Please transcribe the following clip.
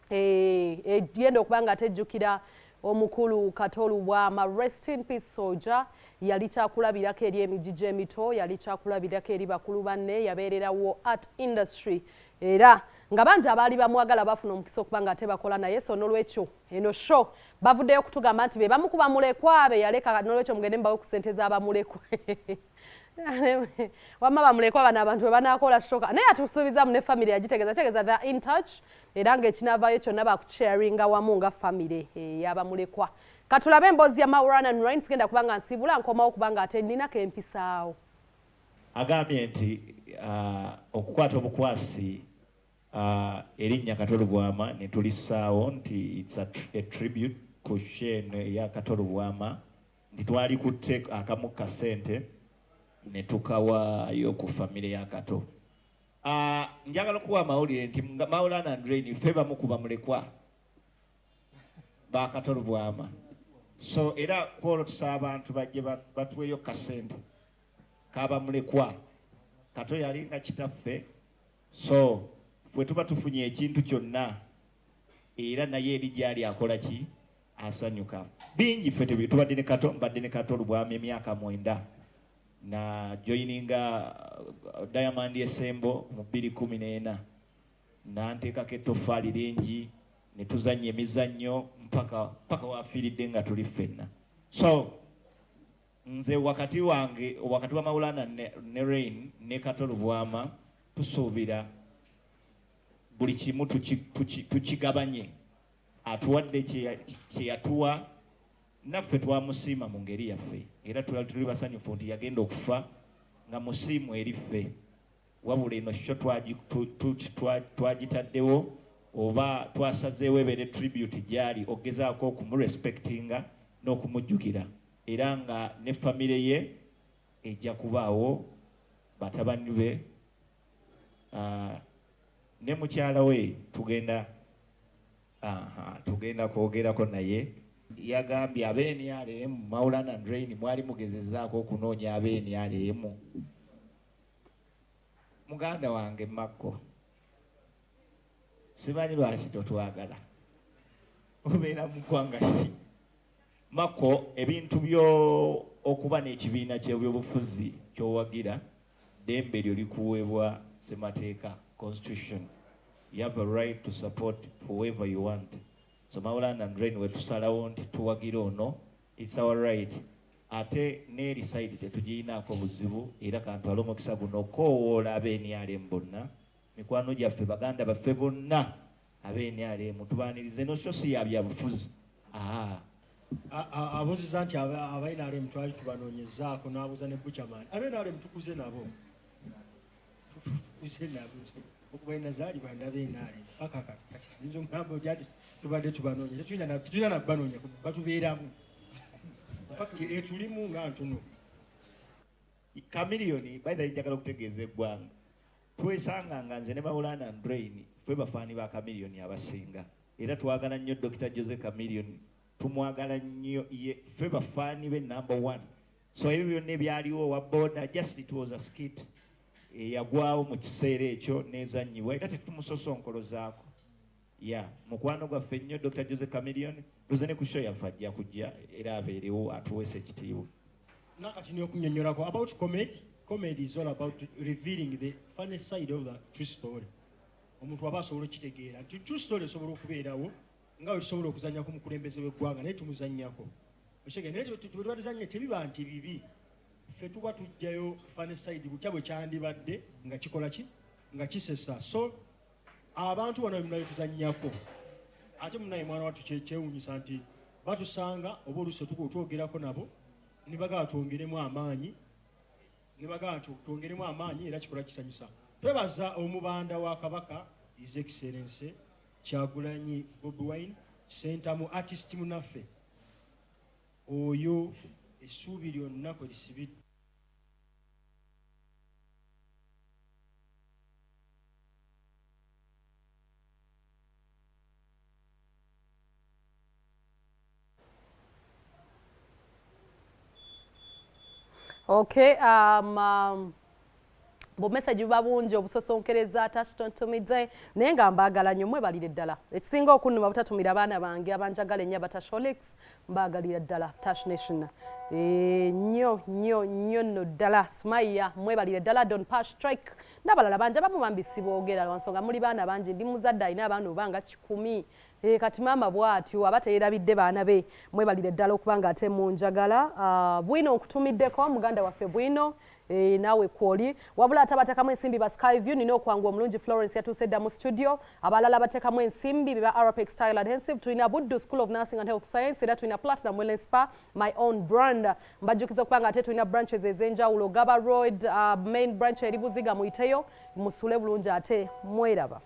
Yenda okubanga tejjukira omukulu Katolu Bwama, rest in peace soldier, yali kyakulabirako eri emijiji emito, yali kyakulabirako eri bakulu banne, yabeererawo art industry era nga bangi abaali bamwagala bafuna omukisa okubanga ate bakola naye, so n'olwekyo eno show bavuddeyo kutugamba nti be bamu ku bamulekwa be yaleka, n'olwekyo mugende mbawe ku ssente z'abamulekwa wamma bamulekwa bano abantu bwe banaakola shoka naye atusuubizaamu ne famire yagitegeeza the in touch era ng'ekinaavaayo kyonna bakusharinga wamu nga famire y'abamulekwa. Katulabe emboozi ya Maulana Nrain sigenda kubanga nsibula nkomawo kubanga ate nninako empisaawo. Agambye nti okukwata obukwasi erinnya Katolu Bwama ne tulisaawo nti it's a tribute ku shene ya Katolu Bwama nti twali kutte akamu ka ssente ne tukawaayo ku famire ya Kato. Njagala okuwa amawulire nti Maulana Nrain ffe bamu ku bamulekwa ba Katolu Bwama. So era kwolwo tusaba abantu bajje batuweeyo kasente kabamulekwa. Kato yali nga kitaffe, so fwe tuba tufunye ekintu kyonna era naye eri gyali akola ki asanyuka. Bingi ffe tubadde ne Kato, mbadde ne Katolu Bwama emyaka 9 na joininga Diamond Esembo mu 2014 nanteekako ettoffaali lingi ne tuzannya emizannyo mpaka wafiiridde nga tuli ffenna. So nze wakati wa Maulana ne Rain ne Katolu Bwama tusuubira buli kimu tukigabanye. Atuwadde kye yatuwa naffe twamusiima mu ngeri yaffe era tuli basanyufu nti yagenda okufa nga musiimu eri ffe, wabula eno sho twagitaddewo oba twasazeewo ebeere tribute gyali ogezaako okumurespectinga n'okumujjukira era nga ne famire ye ejja kubaawo batabani be ne mukyala we tugenda kwogerako naye. Yagambye abe NRM Maulana Nrain mwali mugezezaako okunoonya abe NRM. Muganda wange Makko, simanyi lwaki totwagala obeera mu ggwanga ki. Makko, ebintu byo okuba n'ekibiina ky'ebyobufuzi ky'owagira ddembe lyo likuweebwa ssemateeka constitution. You have a right to support whoever you want. So Maulana Nrain we tusalawo nti tuwagira ono, it's our right. Ate n'eri side tetugirinaako buzibu era kantwala omukisa guno okoowoola abe NRM bonna, mikwano gyaffe baganda baffe bonna abe NRM tubaanirize nosho si ya byabufuzi. Abuuziza nti aba NRM twali tubanoonyezaako n'abuuza ne Buchaman. Aba NRM tukuze nabo. Okuba nazaali bandaba NRM paka kati nzo ngamba oti tubadde tubanoonya tetulina na banoonya batubeeramu. In fact etulimu nga ntono. Chameleon by the njagala okutegeeza eggwanga twesanga nga nze ne Maulana Nrain ffe bafaani ba Chameleon abasinga era twagala nnyo Dr. Jose Chameleon, tumwagala nnyo ye, ffe bafaani be number 1. So ebyo byonna ebyaliwo wa boda just it was a skit yagwawo mu kiseera ekyo nezannyibwa era tetumusosonkolozaako. Mukwano gwaffe nnyo Dr. Jose Chameleon tuze ne ku show yaffe ajja kujja era abeerewo atuweesa ekitiibwa. Nakati n'okunnyonnyolako about comedy. Comedy is all about revealing the funny side of the true story. Omuntu aba asobola okitegeera nti true story esobola okubeerawo nga bwe tusobola okuzannya ku mukulembeze w'eggwanga naye tumuzannyako. Oshege naye bwe tubazannya tebiba nti bibi. Ffe tuba tujjayo funny side butya bwe kyandibadde nga kikola ki nga kisesa. So abantu bano bye tuzannyako ate munaye mwana wattu kyewuunyisa nti batusanga oba oluusi otwogerako nabo ne bagamba twongeremu amaanyi era kikola kisanyusa. Twebaza omubanda wa Kabaka His Excellency Kyagulanyi Bobi Wine sentamu artist munaffe oyo essuubi lyonna kwe lisibidde. Okay, bo message babunje obusosonkereza tashtontomidze naye nga mbaagala nnyo mwebalire ddala ekisinga okunnuma butatumira abaana bange abanjagala ennyo abatasholix mbaagalira ddala tash nation nnyo nno ddala smaya mwebalire ddala don pash strike n'abalala banja bamu bambisi boogera lwansonga muli baana bangi ndi muzadde alina abaana obanga 10 kati maama bw'atyo aba teerabidde baana be mwebalire ddala okuba nga ate munjagala bwino okutumiddeko muganda waffe bwino naawe kwoli wabula atabatekamu ensimbi ba Skyview nina okwangu omulungi Florence yatuuse dda mu studio abalala batekamu ensimbi biba Arabic Style Adhesive tulina Buddu School of Nursing and Health Science era tulina Platinum Wellness Spa my own brand mbajjukiza okuba nga ate tulina branches ez'enjawulo Gaba Road main branch eri Buziga muyiteyo musule bulungi ate mweraba